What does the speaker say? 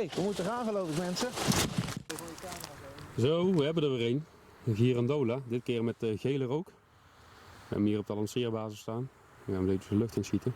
Hey, we moeten gaan geloof ik mensen. Zo, we hebben er weer een. Een Girandola, dit keer met gele rook. We hebben hem hier op de lanceerbasis staan. We gaan hem even de lucht in schieten.